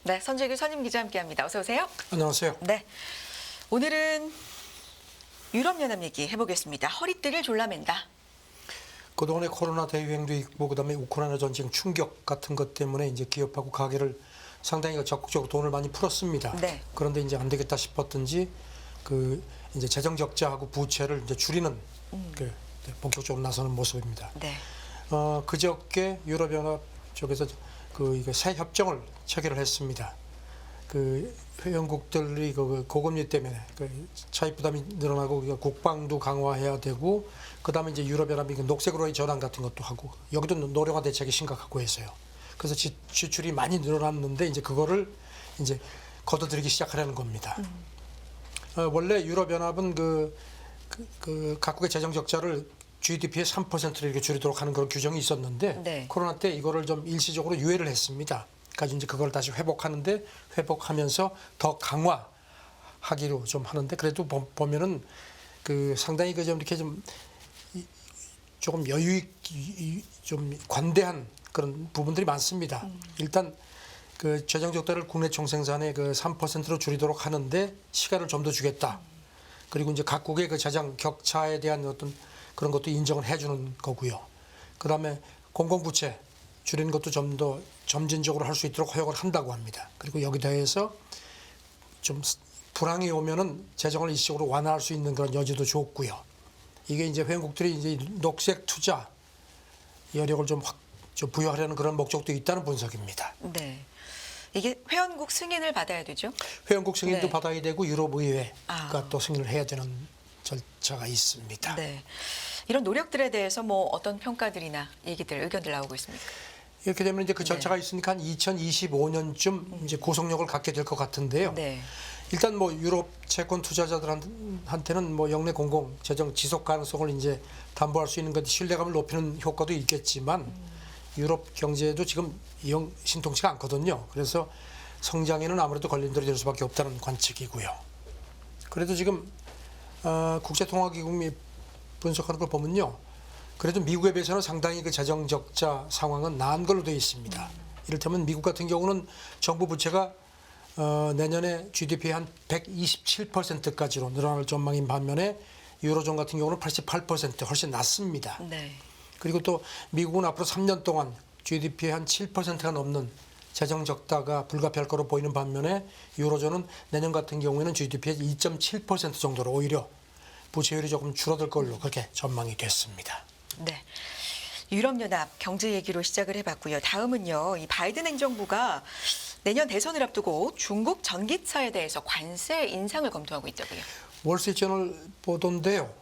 네, 선재규 선임 기자 함께합니다. 어서 오세요. 안녕하세요. 네, 오늘은 유럽연합 얘기 해보겠습니다. 허리띠를 졸라맨다. 그동안의 코로나 대유행도 있고 그다음에 우크라이나 전쟁 충격 같은 것 때문에 이제 기업하고 가게를 상당히 적극적으로 돈을 많이 풀었습니다. 네. 그런데 이제 안 되겠다 싶었던지 그 이제 재정 적자하고 부채를 이제 줄이는 그 본격적으로 나서는 모습입니다. 네. 그저께 유럽연합 쪽에서 그 이거 새 협정을 체결을 했습니다. 그 회원국들이 그 고금리 때문에 그 차입 부담이 늘어나고 우리가 국방도 강화해야 되고 그다음에 이제 유럽연합이 그 녹색으로의 전환 같은 것도 하고 여기도 노령화 대책이 심각하고 해서요. 그래서 지출이 많이 늘어났는데 이제 그거를 이제 걷어들이기 시작하려는 겁니다. 원래 유럽연합은 그 각국의 재정 적자를 GDP의 3%를 이렇게 줄이도록 하는 그런 규정이 있었는데 네. 코로나 때 이거를 좀 일시적으로 유예를 했습니다. 그러니까 이제 그걸 다시 회복하는데 회복하면서 더 강화하기로 좀 하는데 그래도 보면은 그 상당히 그 좀 이렇게 좀 조금 여유 좀 관대한 그런 부분들이 많습니다. 일단 그 재정 적자를 국내 총생산의 그 3%로 줄이도록 하는데 시간을 좀 더 주겠다. 그리고 이제 각국의 그 재정 격차에 대한 어떤 그런 것도 인정을 해주는 거고요. 그다음에 공공부채 줄이는 것도 좀 더 점진적으로 할 수 있도록 허용을 한다고 합니다. 그리고 여기 더해서 좀 불황이 오면은 재정을 일시적으로 완화할 수 있는 그런 여지도 줬고요. 이게 이제 회원국들이 이제 녹색 투자 여력을 좀 부여하려는 그런 목적도 있다는 분석입니다. 네. 이게 회원국 승인을 받아야 되죠? 회원국 승인도 네. 받아야 되고 유럽의회가 또 승인을 해야 되는 절차가 있습니다. 네. 이런 노력들에 대해서 뭐 어떤 평가들이나 얘기들, 의견들 나오고 있습니까? 이렇게 되면 이제 그 절차가 있으니까 한 2025년쯤 이제 구속력을 갖게 될 것 같은데요. 네. 일단 뭐 유럽 채권 투자자들한테는 뭐 영내 공공 재정 지속 가능성을 이제 담보할 수 있는 것 신뢰감을 높이는 효과도 있겠지만 유럽 경제도 지금 영 신통치가 않거든요. 그래서 성장에는 아무래도 걸림돌이 될 수밖에 없다는 관측이고요. 그래도 지금 국제통화기금이 분석하는 걸 보면요. 그래도 미국에 비해서는 상당히 그 재정 적자 상황은 나은 걸로 되어 있습니다. 이를테면 미국 같은 경우는 정부 부채가 내년에 GDP의 한 127%까지로 늘어날 전망인 반면에 유로존 같은 경우는 88% 훨씬 낮습니다. 네. 그리고 또 미국은 앞으로 3년 동안 GDP의 한 7%가 넘는 재정 적자가 불가피할 거로 보이는 반면에 유로존은 내년 같은 경우에는 GDP의 2.7% 정도로 오히려 부채율이 조금 줄어들 걸로 그렇게 전망이 됐습니다. 네. 유럽연합 경제 얘기로 시작을 해봤고요. 다음은요. 이 바이든 행정부가 내년 대선을 앞두고 중국 전기차에 대해서 관세 인상을 검토하고 있다고요. 월스트리트저널 보도인데요.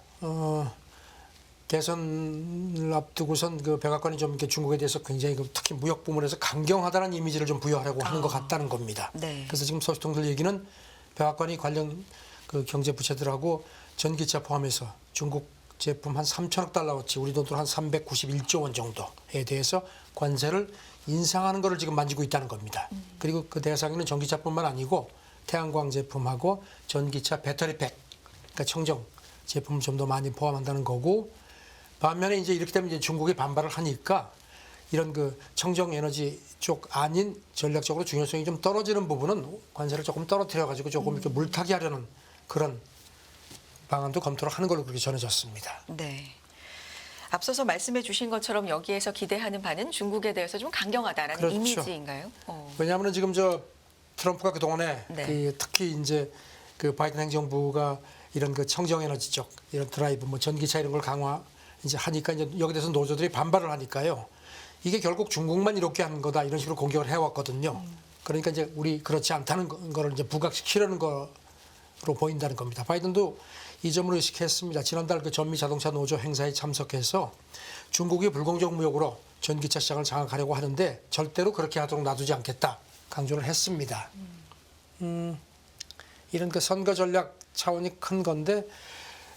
대선을 앞두고선 그 백악관이 좀 이렇게 중국에 대해서 굉장히 특히 무역 부문에서 강경하다는 이미지를 좀 부여하려고 하는 것 같다는 겁니다. 네. 그래서 지금 소식통들 얘기는 백악관이 관련 그 경제 부처들하고 전기차 포함해서 중국 제품 한 3천억 달러어치 우리 돈으로 한 391조 원 정도에 대해서 관세를 인상하는 것을 지금 만지고 있다는 겁니다. 그리고 그 대상에는 전기차뿐만 아니고 태양광 제품하고 전기차 배터리팩, 그러니까 청정 제품을 좀 더 많이 포함한다는 거고 반면에 이제 이렇게 되면 이제 중국이 반발을 하니까 이런 그 청정 에너지 쪽 아닌 전략적으로 중요성이 좀 떨어지는 부분은 관세를 조금 떨어뜨려 가지고 조금 이렇게 물타기 하려는 그런 방안도 검토를 하는 걸로 그렇게 전해졌습니다. 네. 앞서서 말씀해 주신 것처럼 여기에서 기대하는 바는 중국에 대해서 좀 강경하다라는 그렇죠. 이미지인가요? 왜냐하면 지금 저 트럼프가 그 동안에 네. 그 특히 이제 그 바이든 행정부가 이런 그 청정에너지 쪽 이런 드라이브 뭐 전기차 이런 걸 강화 이제 하니까 이제 여기 대해서 노조들이 반발을 하니까요. 이게 결국 중국만 이렇게 하는 거다 이런 식으로 공격을 해왔거든요. 그러니까 이제 우리 그렇지 않다는 거를 이제 부각시키려는 거로 보인다는 겁니다. 바이든도 이 점을 의식했습니다. 지난달 그 전미 자동차 노조 행사에 참석해서 중국이 불공정 무역으로 전기차 시장을 장악하려고 하는데 절대로 그렇게 하도록 놔두지 않겠다 강조를 했습니다. 이런 그 선거 전략 차원이 큰 건데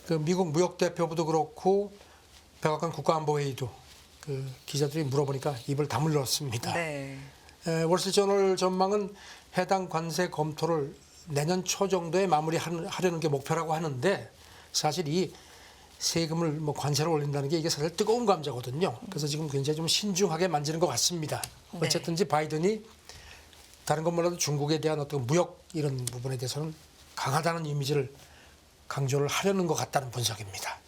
그 미국 무역 대표부도 그렇고 백악관 국가안보회의도 그 기자들이 물어보니까 입을 다물었습니다. 네. 월스트리트저널 전망은 해당 관세 검토를 내년 초 정도에 마무리하려는 게 목표라고 하는데 사실 이 세금을 뭐 관세를 올린다는 게 이게 사실 뜨거운 감자거든요. 그래서 지금 굉장히 좀 신중하게 만지는 것 같습니다. 네. 어쨌든지 바이든이 다른 것 몰라도 중국에 대한 어떤 무역 이런 부분에 대해서는 강하다는 이미지를 강조를 하려는 것 같다는 분석입니다.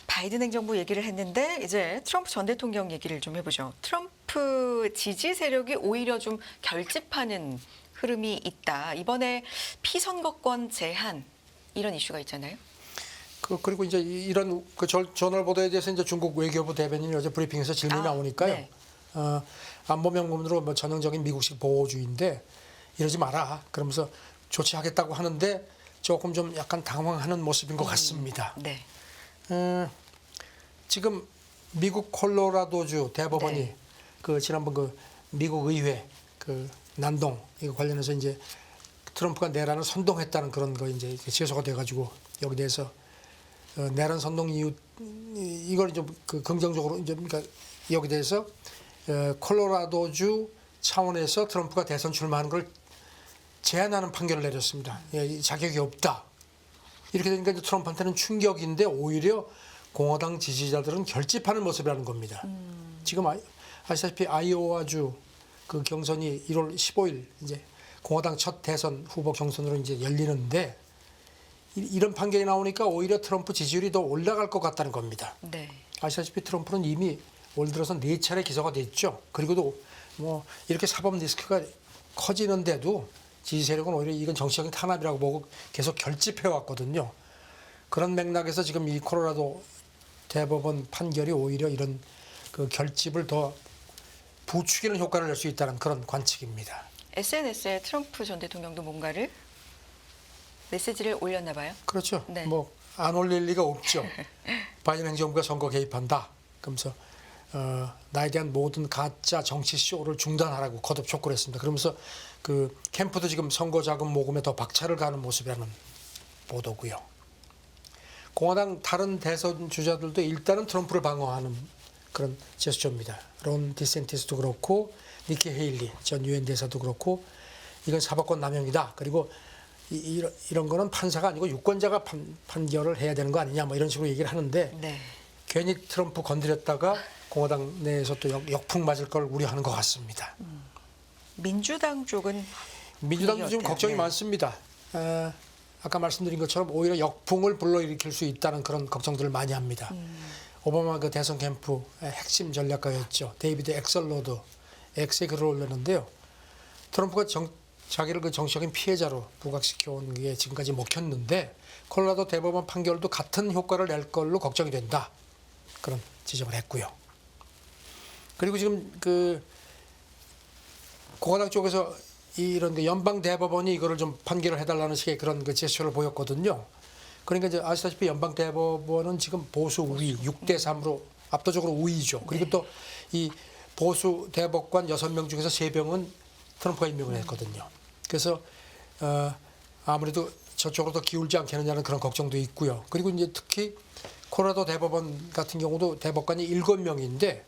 바이든 행정부 얘기를 했는데 이제 트럼프 전 대통령 얘기를 좀 해보죠. 트럼프 지지 세력이 오히려 좀 결집하는 흐름이 있다. 이번에 피선거권 제한 이런 이슈가 있잖아요. 그리고 이제 이런 그 저널 보도에 대해서 이제 중국 외교부 대변인이 어제 브리핑에서 질문이 나오니까요. 네. 안보 명분으로 뭐 전형적인 미국식 보호주의인데 이러지 마라. 그러면서 조치하겠다고 하는데 조금 좀 약간 당황하는 모습인 것 같습니다. 네. 지금 미국 콜로라도주 대법원이 네. 그 지난번 그 미국 의회 그 난동 이거 관련해서 이제 트럼프가 내란을 선동했다는 그런 거 이제 제소가 돼가지고 여기 대해서 내란 선동 이유 이걸 좀 그 긍정적으로 이제 그러니까 여기 대해서 콜로라도주 차원에서 트럼프가 대선 출마하는 걸 제한하는 판결을 내렸습니다. 예, 자격이 없다. 이렇게 되니까 이제 트럼프한테는 충격인데 오히려 공화당 지지자들은 결집하는 모습이라는 겁니다. 지금 아시다시피 아이오와주 그 경선이 1월 15일 이제 공화당 첫 대선 후보 경선으로 이제 열리는데 이런 판결이 나오니까 오히려 트럼프 지지율이 더 올라갈 것 같다는 겁니다. 네. 아시다시피 트럼프는 이미 올 들어서 4차례 기소가 됐죠. 그리고도 뭐 이렇게 사법 리스크가 커지는데도 지지 세력은 오히려 이건 정치적인 탄압이라고 보고 계속 결집해 왔거든요. 그런 맥락에서 지금 이 콜로라도 대법원 판결이 오히려 이런 그 결집을 더 부추기는 효과를 낼 수 있다는 그런 관측입니다. SNS에 트럼프 전 대통령도 뭔가를 메시지를 올렸나 봐요. 그렇죠. 네. 뭐 안 올릴 리가 없죠. 바이든 행정부가 선거 개입한다. 그러면서 나에 대한 모든 가짜 정치 쇼를 중단하라고 거듭 촉구를 했습니다. 그러면서 그 캠프도 지금 선거 자금 모금에 더 박차를 가는 모습이라는 보도고요. 공화당 다른 대선 주자들도 일단은 트럼프를 방어하는 그런 제스처입니다. 론 디센티스도 그렇고 니키 헤일리 전 유엔 대사도 그렇고 이건 사법권 남용이다. 그리고 이런 거는 판사가 아니고 유권자가 판결을 해야 되는 거 아니냐 뭐 이런 식으로 얘기를 하는데 네. 괜히 트럼프 건드렸다가 공화당 내에서 또 역풍 맞을 걸 우려하는 것 같습니다. 민주당 쪽은 민주당도 지금 어때요? 걱정이 네. 많습니다. 아까 말씀드린 것처럼 오히려 역풍을 불러일으킬 수 있다는 그런 걱정들을 많이 합니다. 오바마 그 대선 캠프의 핵심 전략가였죠. 데이비드 엑설로드 X에 글을 올렸는데요. 트럼프가 자기를 그 정치적인 피해자로 부각시켜온 게 지금까지 먹혔는데 콜로라도 대법원 판결도 같은 효과를 낼 걸로 걱정이 된다. 그런 지적을 했고요. 그리고 지금 그 공화당 쪽에서 이런 그 연방 대법원이 이거를 좀 판결을 해달라는 식의 그런 그 제스처를 보였거든요. 그러니까 이제 아시다시피 연방 대법원은 지금 보수 우위 6대 3으로 압도적으로 우위죠. 그리고 또 이 보수 대법관 6명 중에서 3명은 트럼프가 임명을 했거든요. 그래서 아무래도 저쪽으로 더 기울지 않겠느냐는 그런 걱정도 있고요. 그리고 이제 특히 콜로라도 대법원 같은 경우도 대법관이 7명인데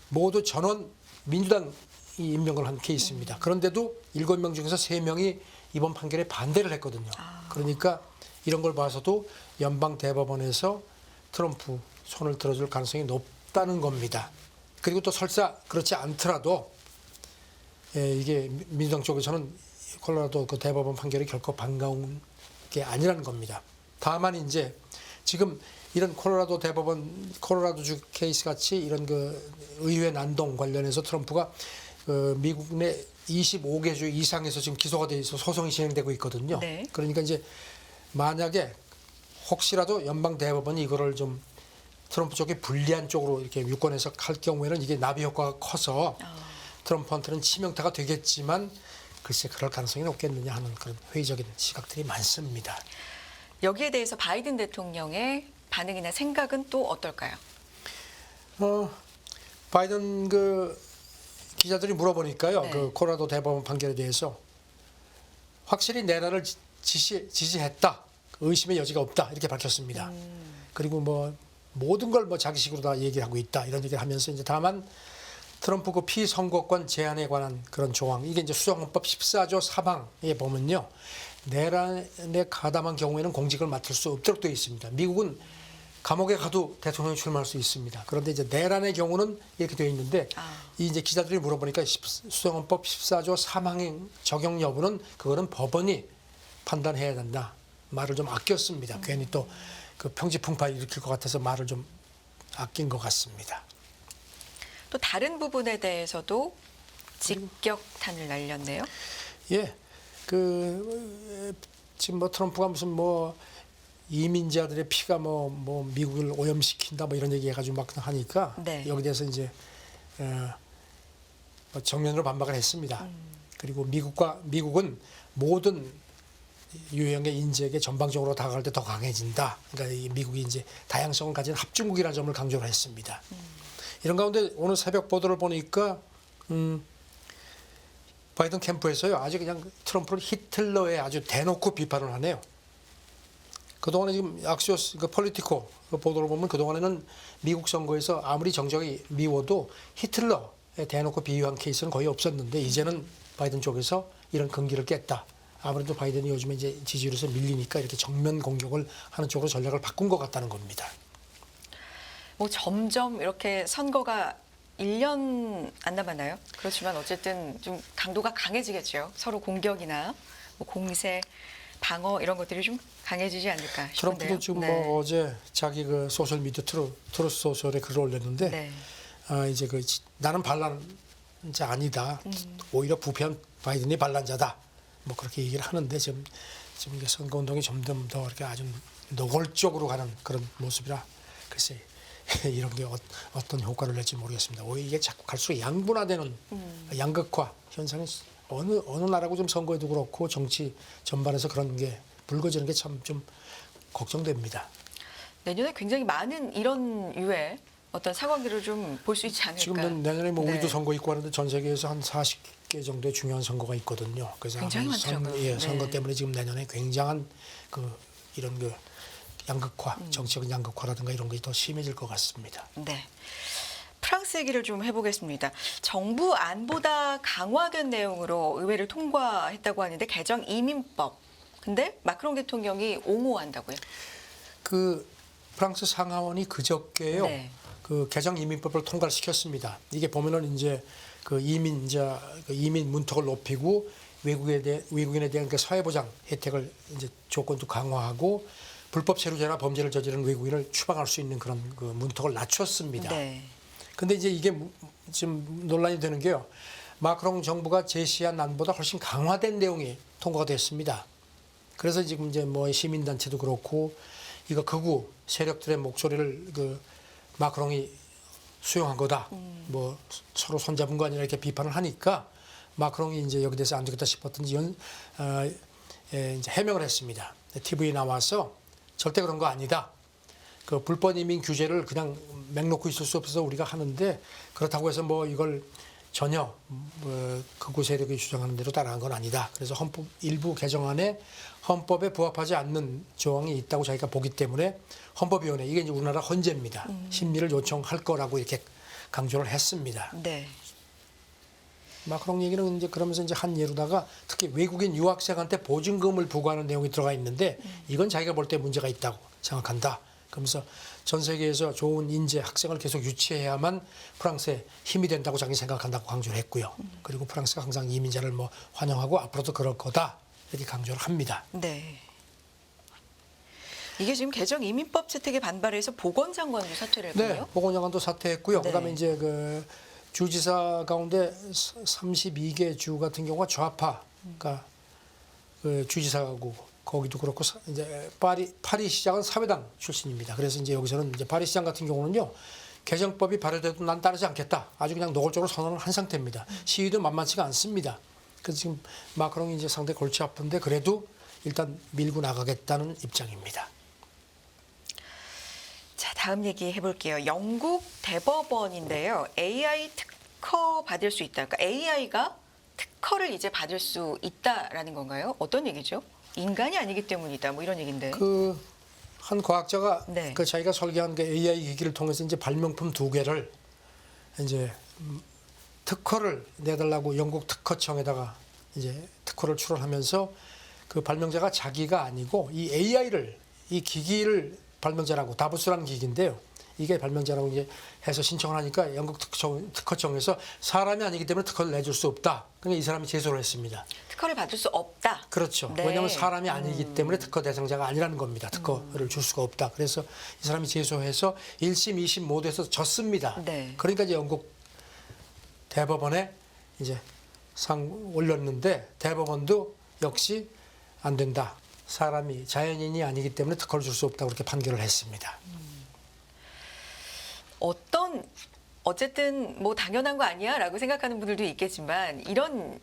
모두 전원 민주당이 임명을 한 케이스입니다. 그런데도 7명 중에서 3명이 이번 판결에 반대를 했거든요. 그러니까 이런 걸 봐서도 연방 대법원에서 트럼프 손을 들어줄 가능성이 높다는 겁니다. 그리고 또 설사 그렇지 않더라도 이게 민주당 쪽에서는 콜로라도 그 대법원 판결이 결코 반가운 게 아니라는 겁니다. 다만 이제 지금 이런 콜로라도 대법원 콜로라도주 케이스 같이 이런 그 의회 난동 관련해서 트럼프가 그 미국 내 25개 주 이상에서 지금 기소가 돼 있어 소송이 진행되고 있거든요. 네. 그러니까 이제 만약에 혹시라도 연방 대법원이 이거를 좀 트럼프 쪽에 불리한 쪽으로 이렇게 유권해서 할 경우에는 이게 나비 효과가 커서 트럼프한테는 치명타가 되겠지만 글쎄 그럴 가능성이 높겠느냐 하는 그런 회의적인 시각들이 많습니다. 여기에 대해서 바이든 대통령의 반응이나 생각은 또 어떨까요? 바이든 그 기자들이 물어보니까요. 네. 그 콜로라도 대법원 판결에 대해서 확실히 내란을 지지했다. 의심의 여지가 없다. 이렇게 밝혔습니다. 그리고 뭐 모든 걸 뭐 자기식으로 다 얘기하고 있다. 이런 얘기를 하면서 이제 다만 트럼프 그 피선거권 제한에 관한 그런 조항 이게 이제 수정헌법 14조 4항에 보면요. 내란에 가담한 경우에는 공직을 맡을 수 없도록 되어 있습니다. 미국은 감옥에 가도 대통령이 출마할 수 있습니다. 그런데 이제 내란의 경우는 이렇게 되어 있는데 이 이제 기자들이 물어보니까 수정헌법 14조 3항의 적용 여부는 그거는 법원이 판단해야 된다. 말을 좀 아꼈습니다. 괜히 또 그 평지풍파 일으킬 것 같아서 말을 좀 아낀 것 같습니다. 또 다른 부분에 대해서도 직격탄을 날렸네요. 예, 그 지금 뭐 트럼프가 무슨 뭐 이민자들의 피가 뭐 미국을 오염시킨다 뭐 이런 얘기 해가지고 막 하니까 네. 여기 대해서 이제 뭐 정면으로 반박을 했습니다. 그리고 미국은 모든 유형의 인재에게 전방적으로 다가갈 때 더 강해진다. 그러니까 이 미국이 이제 다양성을 가진 합중국이라는 점을 강조를 했습니다. 이런 가운데 오늘 새벽 보도를 보니까 바이든 캠프에서요 아주 그냥 트럼프를 히틀러에 아주 대놓고 비판을 하네요. 그동안에 지금 악시오스 그 폴리티코 그 보도를 보면 그동안에는 미국 선거에서 아무리 정적이 미워도 히틀러에 대놓고 비유한 케이스는 거의 없었는데 이제는 바이든 쪽에서 이런 금기를 깼다. 아무래도 바이든이 요즘에 이제 지지율에서 밀리니까 이렇게 정면 공격을 하는 쪽으로 전략을 바꾼 것 같다는 겁니다. 뭐 점점 이렇게 선거가 1년 안 남았나요? 그렇지만 어쨌든 좀 강도가 강해지겠죠. 서로 공격이나 뭐 공세, 방어 이런 것들이 좀 강해지지 않을까 싶은데요. 트럼프도 지금 네. 뭐 어제 자기 그 소셜 미디어 트루스 소셜에 글을 올렸는데 네. 이제 그 나는 반란자 아니다. 오히려 부패한 바이든이 반란자다. 뭐 그렇게 얘기를 하는데 지금 이게 선거 운동이 점점 더 이렇게 아주 노골적으로 가는 그런 모습이라 글쎄 이런 게 어떤 효과를 낼지 모르겠습니다. 오히려 이게 자꾸 갈수록 양분화되는 양극화 현상이 어느 나라고 좀 선거에도 그렇고 정치 전반에서 그런 게 불거지는 게 참 좀 걱정됩니다. 내년에 굉장히 많은 이런 유의 어떤 상황들을 좀 볼 수 있지 않을까. 지금 내년에 뭐 우리도 네. 선거 있고 하는데 전 세계에서 한 40개 정도의 중요한 선거가 있거든요. 그래서 굉장히 아마 많더라고요. 선거 네. 때문에 지금 내년에 굉장한 이런 양극화, 정치적인 양극화라든가 이런 게 더 심해질 것 같습니다. 네. 프랑스 얘기를 좀 해보겠습니다. 정부 안보다 강화된 내용으로 의회를 통과했다고 하는데 개정 이민법. 근데 마크롱 대통령이 옹호한다고요? 그 프랑스 상하원이 그저께요. 네. 그 개정 이민법을 통과를 시켰습니다. 이게 보면은 이제 그 이민 문턱을 높이고 외국인에 대한 그 사회보장 혜택을 이제 조건도 강화하고 불법 체류자나 범죄를 저지른 외국인을 추방할 수 있는 그런 그 문턱을 낮췄습니다. 네. 근데 이제 이게 지금 논란이 되는 게요. 마크롱 정부가 제시한 안보다 훨씬 강화된 내용이 통과가 됐습니다. 그래서 지금 이제 뭐 시민단체도 그렇고 이거 극우 세력들의 목소리를 그 마크롱이 수용한 거다. 뭐 서로 손잡은 거 아니라 이렇게 비판을 하니까 마크롱이 이제 여기 대해서 안 되겠다 싶었던지 이제 해명을 했습니다. TV에 나와서 절대 그런 거 아니다. 그 불법 이민 규제를 그냥 맹 놓고 있을 수 없어서 우리가 하는데 그렇다고 해서 뭐 이걸 전혀 극우 세력이 주장하는 대로 따라한 건 아니다. 그래서 헌법 일부 개정안에 헌법에 부합하지 않는 조항이 있다고 자기가 보기 때문에 헌법위원회 이게 이제 우리나라 헌재입니다. 심리를 요청할 거라고 이렇게 강조를 했습니다. 네. 마크롱 얘기는 이제 그러면서 이제 한 예로다가 특히 외국인 유학생한테 보증금을 부과하는 내용이 들어가 있는데 이건 자기가 볼 때 문제가 있다고 생각한다. 그러면서 전 세계에서 좋은 인재 학생을 계속 유치해야만 프랑스에 힘이 된다고 자기 생각한다고 강조를 했고요. 그리고 프랑스가 항상 이민자를 뭐 환영하고 앞으로도 그럴 거다 이렇게 강조를 합니다. 네. 이게 지금 개정 이민법 채택에 반발해서 보건장관도 사퇴를 했군요. 네, 보건장관도 사퇴했고요. 네. 그다음에 이제 그 주지사 가운데 32개 주 같은 경우가 좌파가 그 주지사고 거기도 그렇고 이제 파리 시장은 사회당 출신입니다. 그래서 이제 여기서는 이제 파리 시장 같은 경우는요. 개정법이 발효돼도 난 따르지 않겠다. 아주 그냥 노골적으로 선언을 한 상태입니다. 시위도 만만치가 않습니다. 그래서 지금 마크롱이 이제 상당히 골치 아픈데 그래도 일단 밀고 나가겠다는 입장입니다. 자, 다음 얘기 해볼게요. 영국 대법원인데요. AI 특허 받을 수 있다. 그러니까 AI가 특허를 이제 받을 수 있다라는 건가요? 어떤 얘기죠? 인간이 아니기 때문이다. 뭐 이런 얘기인데. 그 한 과학자가 네. 그 자기가 설계한 그 AI 기기를 통해서 이제 발명품 2개를 이제 특허를 내달라고 영국 특허청에다가 이제 특허를 출원하면서 그 발명자가 자기가 아니고 이 AI를 이 기기를 발명자라고 다보스라는 기기인데요. 이게 발명자라고 이제 해서 신청을 하니까 영국 특허청에서 사람이 아니기 때문에 특허를 내줄 수 없다. 그러니까 이 사람이 제소를 했습니다. 특허를 받을 수 없다. 그렇죠. 네. 왜냐하면 사람이 아니기 때문에 특허 대상자가 아니라는 겁니다. 특허를 줄 수가 없다. 그래서 이 사람이 제소해서 1심, 2심 모두에서 졌습니다. 네. 그러니까 이제 영국 대법원에 이제 상 올렸는데 대법원도 역시 안 된다. 사람이 자연인이 아니기 때문에 특허를 줄 수 없다고 그렇게 판결을 했습니다. 어쨌든 뭐 당연한 거 아니야라고 생각하는 분들도 있겠지만 이런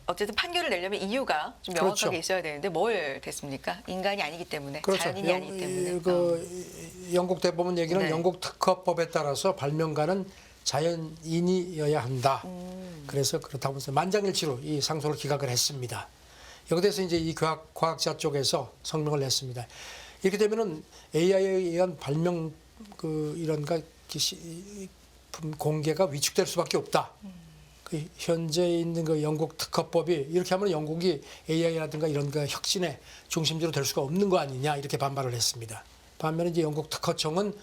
어쨌든 판결을 내려면 이유가 좀 명확하게 그렇죠. 있어야 되는데 뭘 됐습니까? 인간이 아니기 때문에, 그렇죠. 자연인이 아니기 때문에. 영국 대법원 얘기는 네. 영국 특허법에 따라서 발명가는 자연인이어야 한다. 그래서 그렇다고 해서 만장일치로 이 상소를 기각을 했습니다. 여기 대해서 이제 이 과학자 쪽에서 성명을 냈습니다. 이렇게 되면은 AI에 의한 발명 이런가 공개가 위축될 수밖에 없다. 그 현재 있는 그 영국 특허법이 이렇게 하면 영국이 AI라든가 이런 그 혁신의 중심지로 될 수가 없는 거 아니냐 이렇게 반발을 했습니다. 반면에 이제 영국 특허청은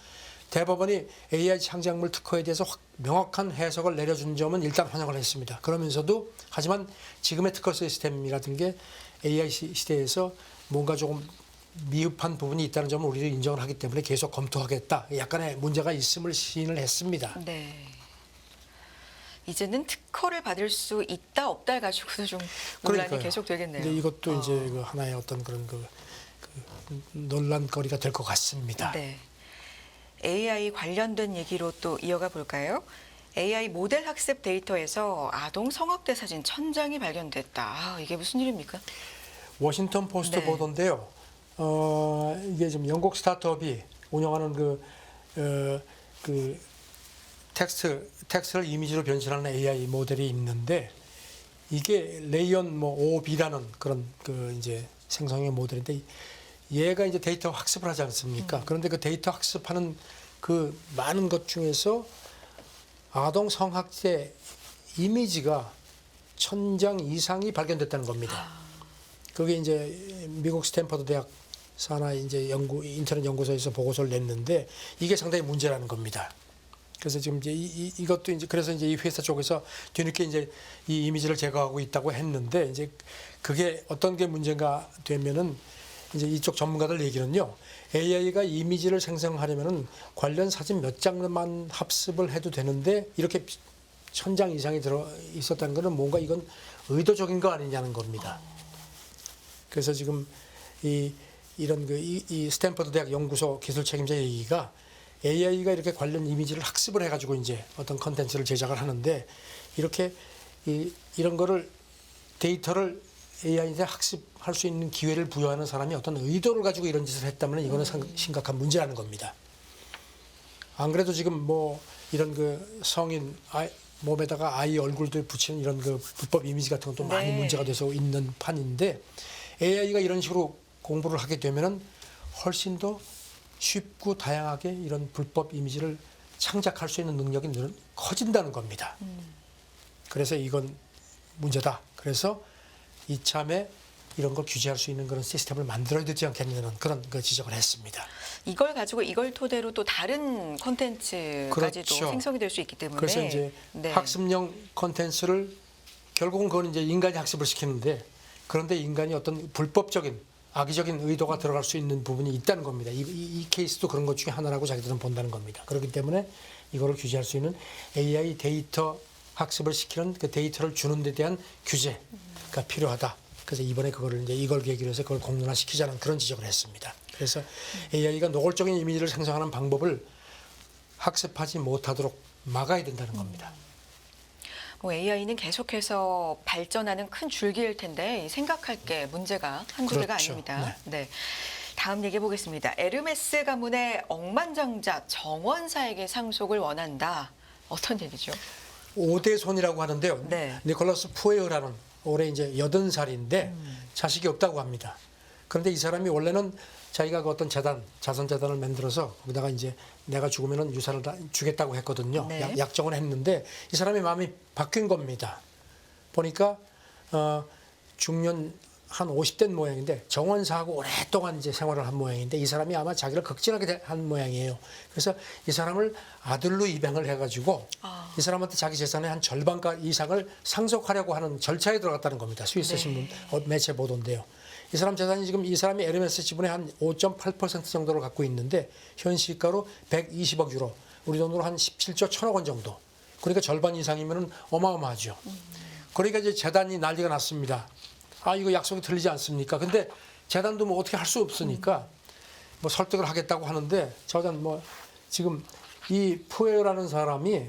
대법원이 AI 창작물 특허에 대해서 명확한 해석을 내려준 점은 일단 환영을 했습니다. 그러면서도 하지만 지금의 특허 시스템이라든가 AI 시대에서 뭔가 조금 미흡한 부분이 있다는 점을 우리도 인정을 하기 때문에 계속 검토하겠다. 약간의 문제가 있음을 시인을 했습니다. 네. 이제는 특허를 받을 수 있다 없다 가지고도 좀 논란이 그러니까요. 계속 되겠네요. 이제 이것도 이제 그 하나의 어떤 그런 논란거리가 될 것 같습니다. 네. AI 관련된 얘기로 또 이어가 볼까요? AI 모델 학습 데이터에서 아동 성학대 사진 1000장이 발견됐다. 이게 무슨 일입니까? 워싱턴 포스트 네. 보도인데요. 이게 지금 영국 스타트업이 운영하는 텍스트를 이미지로 변신하는 AI 모델이 있는데 이게 레이언 OB라는 그런 이제 생성형 모델인데 얘가 이제 데이터 학습을 하지 않습니까? 그런데 그 데이터 학습하는 그 많은 것 중에서 아동 성학대 이미지가 1000장 이상이 발견됐다는 겁니다. 그게 이제 미국 스탠퍼드 대학 산하 이제 인터넷 연구소에서 보고서를 냈는데 이게 상당히 문제라는 겁니다. 그래서 지금 이제 이것도 이제 그래서 이제 이 회사 쪽에서 뒤늦게 이제 이 이미지를 제거하고 있다고 했는데 이제 그게 어떤 게 문제가 되면은 이제 이쪽 전문가들 얘기는요. AI가 이미지를 생성하려면은 관련 사진 몇 장만 합습을 해도 되는데 이렇게 1000장 이상이 들어 있었다는 거는 뭔가 이건 의도적인 거 아니냐는 겁니다. 그래서 지금 이 스탠퍼드 대학 연구소 기술 책임자 얘기가 AI가 이렇게 관련 이미지를 학습을 해가지고 이제 어떤 컨텐츠를 제작을 하는데 이렇게 이런 거를 데이터를 AI한테 학습할 수 있는 기회를 부여하는 사람이 어떤 의도를 가지고 이런 짓을 했다면 이거는 심각한 문제라는 겁니다. 안 그래도 지금 이런 성인 몸에다가 아이 얼굴들 붙이는 이런 불법 이미지 같은 것도 많이 네. 문제가 돼서 있는 판인데 AI가 이런 식으로 공부를 하게 되면은 훨씬 더 쉽고 다양하게 이런 불법 이미지를 창작할 수 있는 능력이 커진다는 겁니다. 그래서 이건 문제다. 그래서 이참에 이런 걸 규제할 수 있는 그런 시스템을 만들어야 되지 않겠냐는 그런 지적을 했습니다. 이걸 가지고 이걸 토대로 또 다른 콘텐츠까지도 그렇죠. 생성이 될 수 있기 때문에 그래서 이제 네. 학습용 콘텐츠를 결국은 그건 이제 인간이 학습을 시키는데 그런데 인간이 어떤 불법적인 악의적인 의도가 들어갈 수 있는 부분이 있다는 겁니다. 이 케이스도 그런 것 중에 하나라고 자기들은 본다는 겁니다. 그렇기 때문에 이거를 규제할 수 있는 AI 데이터 학습을 시키는 그 데이터를 주는 데 대한 규제가 필요하다. 그래서 이번에 이걸 계기로 해서 그걸 공론화시키자는 그런 지적을 했습니다. 그래서 AI가 노골적인 이미지를 생성하는 방법을 학습하지 못하도록 막아야 된다는 겁니다. AI는 계속해서 발전하는 큰 줄기일 텐데 생각할 게 문제가 한두 개가 그렇죠. 아닙니다. 네. 다음 얘기해 보겠습니다. 에르메스 가문의 억만장자 정원사에게 상속을 원한다. 어떤 얘기죠? 5대 손이라고 하는데요. 네. 니콜라스 푸에어라는 올해 이제 80살인데 자식이 없다고 합니다. 그런데 이 사람이 원래는 자기가 그 어떤 자선재단을 만들어서 거기다가 이제 내가 죽으면은 유산을 다 주겠다고 했거든요. 네. 약정을 했는데 이 사람이 마음이 바뀐 겁니다. 보니까 중년 한 50대인 모양인데 정원사하고 오랫동안 이제 생활을 한 모양인데 이 사람이 아마 자기를 극진하게 한 모양이에요. 그래서 이 사람을 아들로 입양을 해가지고 이 사람한테 자기 재산의 한 절반 이상을 상속하려고 하는 절차에 들어갔다는 겁니다. 스위스 신문 매체 보도인데요. 이 사람 재산이 지금 이 사람이 에르메스 지분의 한 5.8% 정도를 갖고 있는데 현 시가로 120억 유로, 우리 돈으로 한 17조 1천억 원 정도. 그러니까 절반 이상이면은 어마어마하죠. 그러니까 이제 재단이 난리가 났습니다. 아, 이거 약속이 틀리지 않습니까? 근데 재단도 뭐 어떻게 할 수 없으니까 뭐 설득을 하겠다고 하는데 저는 뭐 지금 이 푸에라는 사람이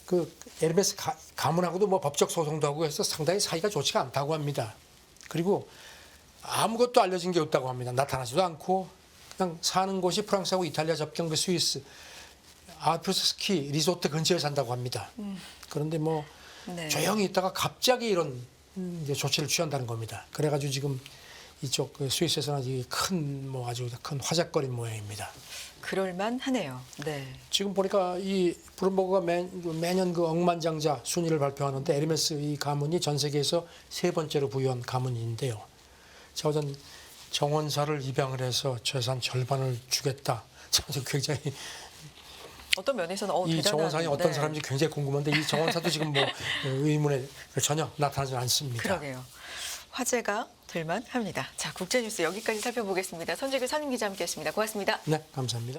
그 에르메스 가문하고도 뭐 법적 소송도 하고 해서 상당히 사이가 좋지가 않다고 합니다. 그리고 아무것도 알려진 게 없다고 합니다. 나타나지도 않고 그냥 사는 곳이 프랑스하고 이탈리아 접경 그 스위스 아프스 스키 리조트 근처에 산다고 합니다. 그런데 뭐 네. 조용히 있다가 갑자기 이런 이제 조치를 취한다는 겁니다. 그래가지고 지금 이쪽 그 스위스에서는 아주 뭐 아주 큰 화제거리인 모양입니다. 그럴만 하네요. 네. 지금 보니까 이 브룸버그가 매년 그 억만장자 순위를 발표하는데 에르메스 이 가문이 전 세계에서 3번째로 부유한 가문인데요. 저는 정원사를 입양을 해서 재산 절반을 주겠다. 저는 굉장히 어떤 면에서는 이 대단한, 정원사이 어떤 네. 사람인지 굉장히 궁금한데 이 정원사도 지금 뭐 의문에 전혀 나타나지 않습니다. 그러게요. 화제가 될만 합니다. 자, 국제뉴스 여기까지 살펴보겠습니다. 선재규 상임 기자 함께했습니다. 고맙습니다. 네, 감사합니다.